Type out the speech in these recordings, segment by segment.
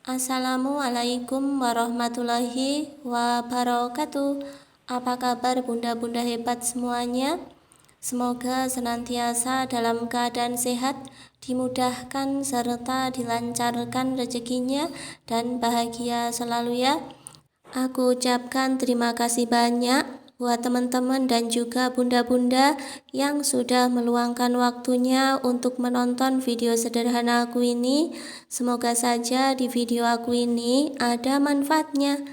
Assalamualaikum warahmatullahi wabarakatuh. Apa kabar bunda-bunda hebat semuanya? Semoga senantiasa dalam keadaan sehat, dimudahkan serta dilancarkan rezekinya dan bahagia selalu ya. Aku ucapkan terima kasih banyak buat teman-teman dan juga bunda-bunda yang sudah meluangkan waktunya untuk menonton video sederhana aku ini. Semoga saja di video aku ini ada manfaatnya.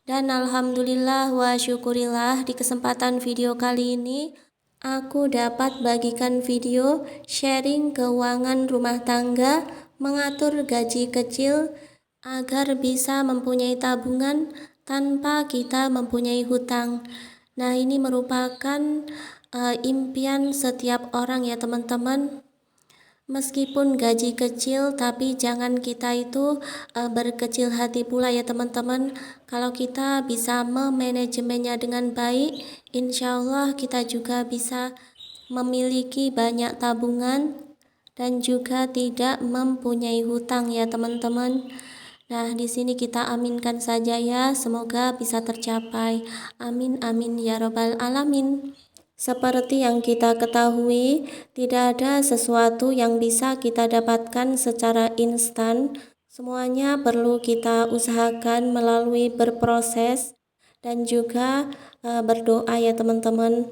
Dan alhamdulillah wa syukurillah di kesempatan video kali ini aku dapat bagikan video sharing keuangan rumah tangga, mengatur gaji kecil agar bisa mempunyai tabungan tanpa kita mempunyai hutang. Nah, ini merupakan impian setiap orang ya teman-teman. Meskipun gaji kecil, tapi jangan kita itu berkecil hati pula ya teman-teman. Kalau kita bisa memanajemennya dengan baik, insya Allah kita juga bisa memiliki banyak tabungan dan juga tidak mempunyai hutang ya teman-teman. Nah, di sini kita aminkan saja ya, semoga bisa tercapai. Amin amin ya robbal alamin. Seperti yang kita ketahui, tidak ada sesuatu yang bisa kita dapatkan secara instan. Semuanya perlu kita usahakan melalui berproses dan juga berdoa ya teman-teman.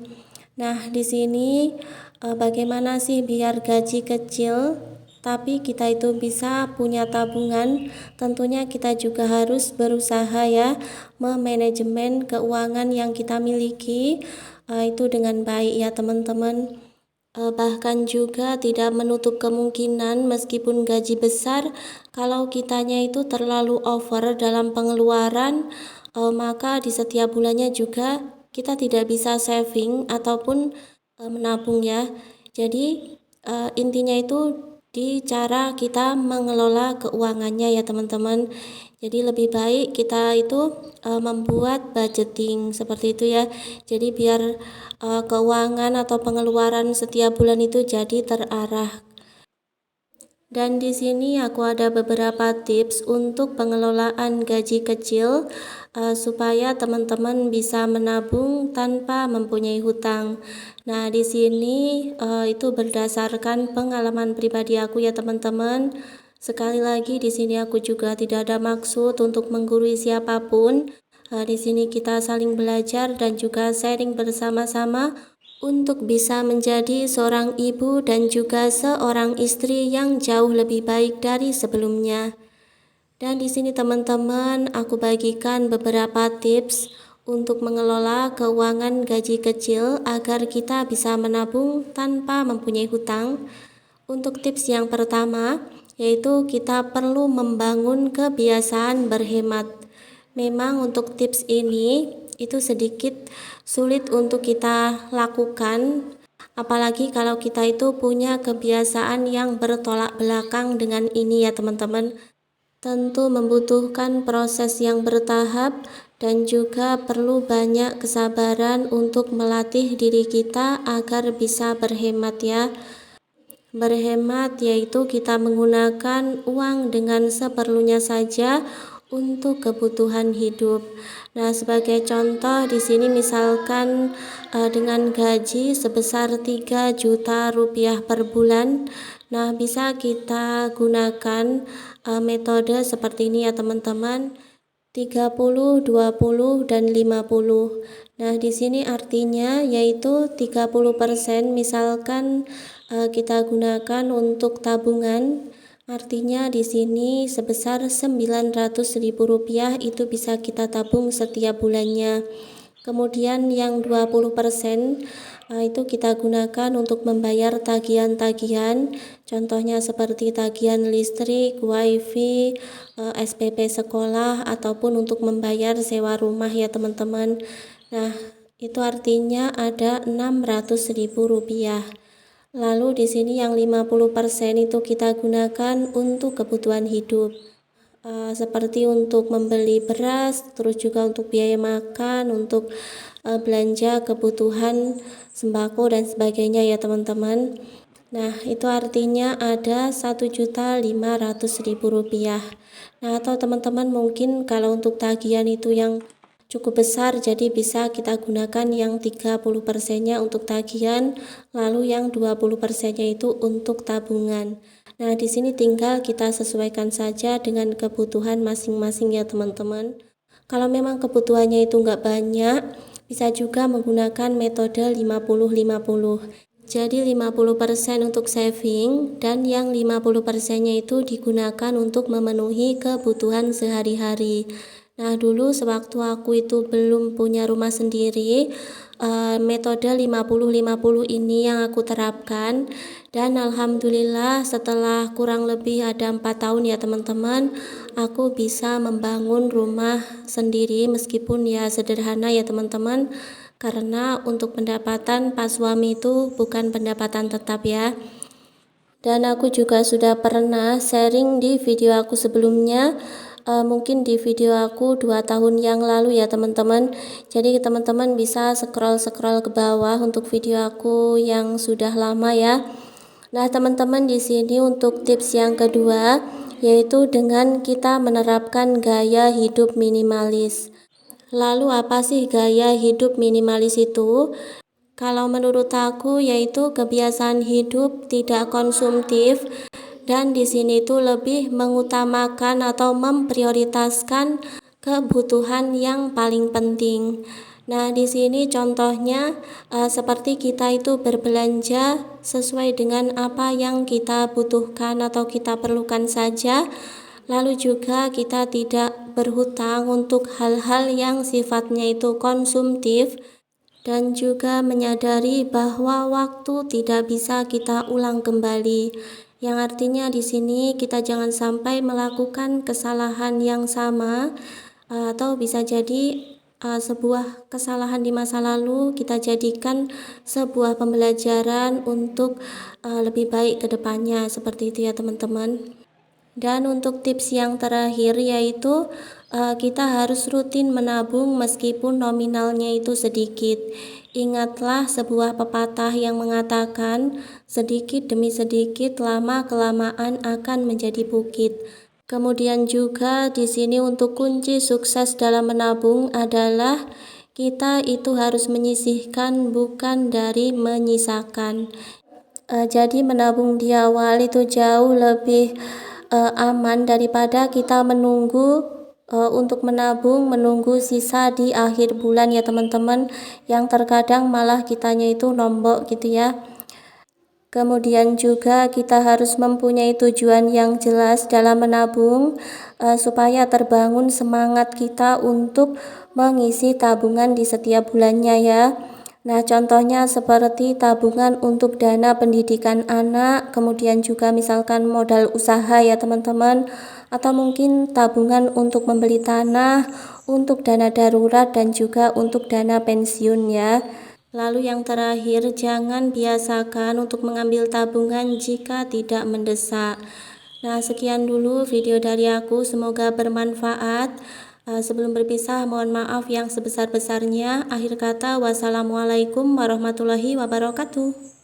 Nah, di sini bagaimana sih biar gaji kecil tapi kita itu bisa punya tabungan? Tentunya kita juga harus berusaha ya memanajemen keuangan yang kita miliki itu dengan baik ya teman-teman. Bahkan juga tidak menutup kemungkinan meskipun gaji besar, kalau kitanya itu terlalu over dalam pengeluaran, maka di setiap bulannya juga kita tidak bisa saving ataupun menabung ya. Jadi intinya itu di cara kita mengelola keuangannya ya teman-teman. Jadi lebih baik kita itu membuat budgeting seperti itu ya. Jadi biar keuangan atau pengeluaran setiap bulan itu jadi terarah. Dan di sini aku ada beberapa tips untuk pengelolaan gaji kecil supaya teman-teman bisa menabung tanpa mempunyai hutang. Nah, di sini itu berdasarkan pengalaman pribadi aku ya teman-teman. Sekali lagi di sini aku juga tidak ada maksud untuk menggurui siapapun. Di sini kita saling belajar dan juga sharing bersama-sama untuk bisa menjadi seorang ibu dan juga seorang istri yang jauh lebih baik dari sebelumnya. Dan di sini teman-teman, aku bagikan beberapa tips untuk mengelola keuangan gaji kecil agar kita bisa menabung tanpa mempunyai hutang. Untuk tips yang pertama, yaitu kita perlu membangun kebiasaan berhemat. Memang untuk tips ini itu sedikit sulit untuk kita lakukan, apalagi kalau kita itu punya kebiasaan yang bertolak belakang dengan ini ya teman-teman. Tentu membutuhkan proses yang bertahap dan juga perlu banyak kesabaran untuk melatih diri kita agar bisa berhemat ya. Berhemat yaitu kita menggunakan uang dengan seperlunya saja untuk kebutuhan hidup. Nah, sebagai contoh di sini misalkan dengan gaji sebesar 3 juta rupiah per bulan, nah bisa kita gunakan metode seperti ini ya teman-teman. 30, 20, dan 50. Nah, di sini artinya yaitu 30% misalkan kita gunakan untuk tabungan. Artinya di sini sebesar Rp900.000 itu bisa kita tabung setiap bulannya. Kemudian yang 20% itu kita gunakan untuk membayar tagihan-tagihan, contohnya seperti tagihan listrik, wifi, SPP sekolah, ataupun untuk membayar sewa rumah ya teman-teman. Nah, itu artinya ada Rp600.000. Lalu di sini yang 50% itu kita gunakan untuk kebutuhan hidup. Seperti untuk membeli beras, terus juga untuk biaya makan, untuk belanja kebutuhan sembako dan sebagainya ya teman-teman. Nah, itu artinya ada Rp1.500.000. Nah, atau teman-teman mungkin kalau untuk tagihan itu yang cukup besar, jadi bisa kita gunakan yang 30%-nya untuk tagihan, lalu yang 20%-nya itu untuk tabungan. Nah, di sini tinggal kita sesuaikan saja dengan kebutuhan masing-masing ya teman-teman. Kalau memang kebutuhannya itu nggak banyak, bisa juga menggunakan metode 50-50. Jadi 50% untuk saving dan yang 50%-nya itu digunakan untuk memenuhi kebutuhan sehari-hari. Nah, dulu sewaktu aku itu belum punya rumah sendiri, metode 50-50 ini yang aku terapkan, dan alhamdulillah setelah kurang lebih ada 4 tahun ya teman-teman, aku bisa membangun rumah sendiri meskipun ya sederhana ya teman-teman, karena untuk pendapatan pas suami itu bukan pendapatan tetap ya. Dan aku juga sudah pernah sharing di video aku sebelumnya, mungkin di video aku 2 tahun yang lalu ya teman-teman. Jadi teman-teman bisa scroll ke bawah untuk video aku yang sudah lama ya. Nah teman-teman, di sini untuk tips yang kedua, yaitu dengan kita menerapkan gaya hidup minimalis. Lalu apa sih gaya hidup minimalis itu? Kalau menurut aku yaitu kebiasaan hidup tidak konsumtif, dan di sini itu lebih mengutamakan atau memprioritaskan kebutuhan yang paling penting. Nah, di sini contohnya seperti kita itu berbelanja sesuai dengan apa yang kita butuhkan atau kita perlukan saja. Lalu juga kita tidak berhutang untuk hal-hal yang sifatnya itu konsumtif, dan juga menyadari bahwa waktu tidak bisa kita ulang kembali. Yang artinya di sini kita jangan sampai melakukan kesalahan yang sama, atau bisa jadi sebuah kesalahan di masa lalu kita jadikan sebuah pembelajaran untuk lebih baik ke depannya, seperti itu ya teman-teman. Dan untuk tips yang terakhir yaitu kita harus rutin menabung meskipun nominalnya itu sedikit. Ingatlah sebuah pepatah yang mengatakan sedikit demi sedikit lama-kelamaan akan menjadi bukit. Kemudian juga di sini untuk kunci sukses dalam menabung adalah kita itu harus menyisihkan bukan dari menyisakan. Jadi menabung di awal itu jauh lebih aman daripada kita menunggu untuk menunggu sisa di akhir bulan ya teman-teman, yang terkadang malah kitanya itu nombok gitu ya. Kemudian juga kita harus mempunyai tujuan yang jelas dalam menabung, supaya terbangun semangat kita untuk mengisi tabungan di setiap bulannya ya. Nah, contohnya seperti tabungan untuk dana pendidikan anak, kemudian juga misalkan modal usaha ya teman-teman, atau mungkin tabungan untuk membeli tanah, untuk dana darurat, dan juga untuk dana pensiun ya. Lalu yang terakhir, jangan biasakan untuk mengambil tabungan jika tidak mendesak. Nah, sekian dulu video dari aku, semoga bermanfaat. Sebelum berpisah, mohon maaf yang sebesar-besarnya. Akhir kata, wassalamualaikum warahmatullahi wabarakatuh.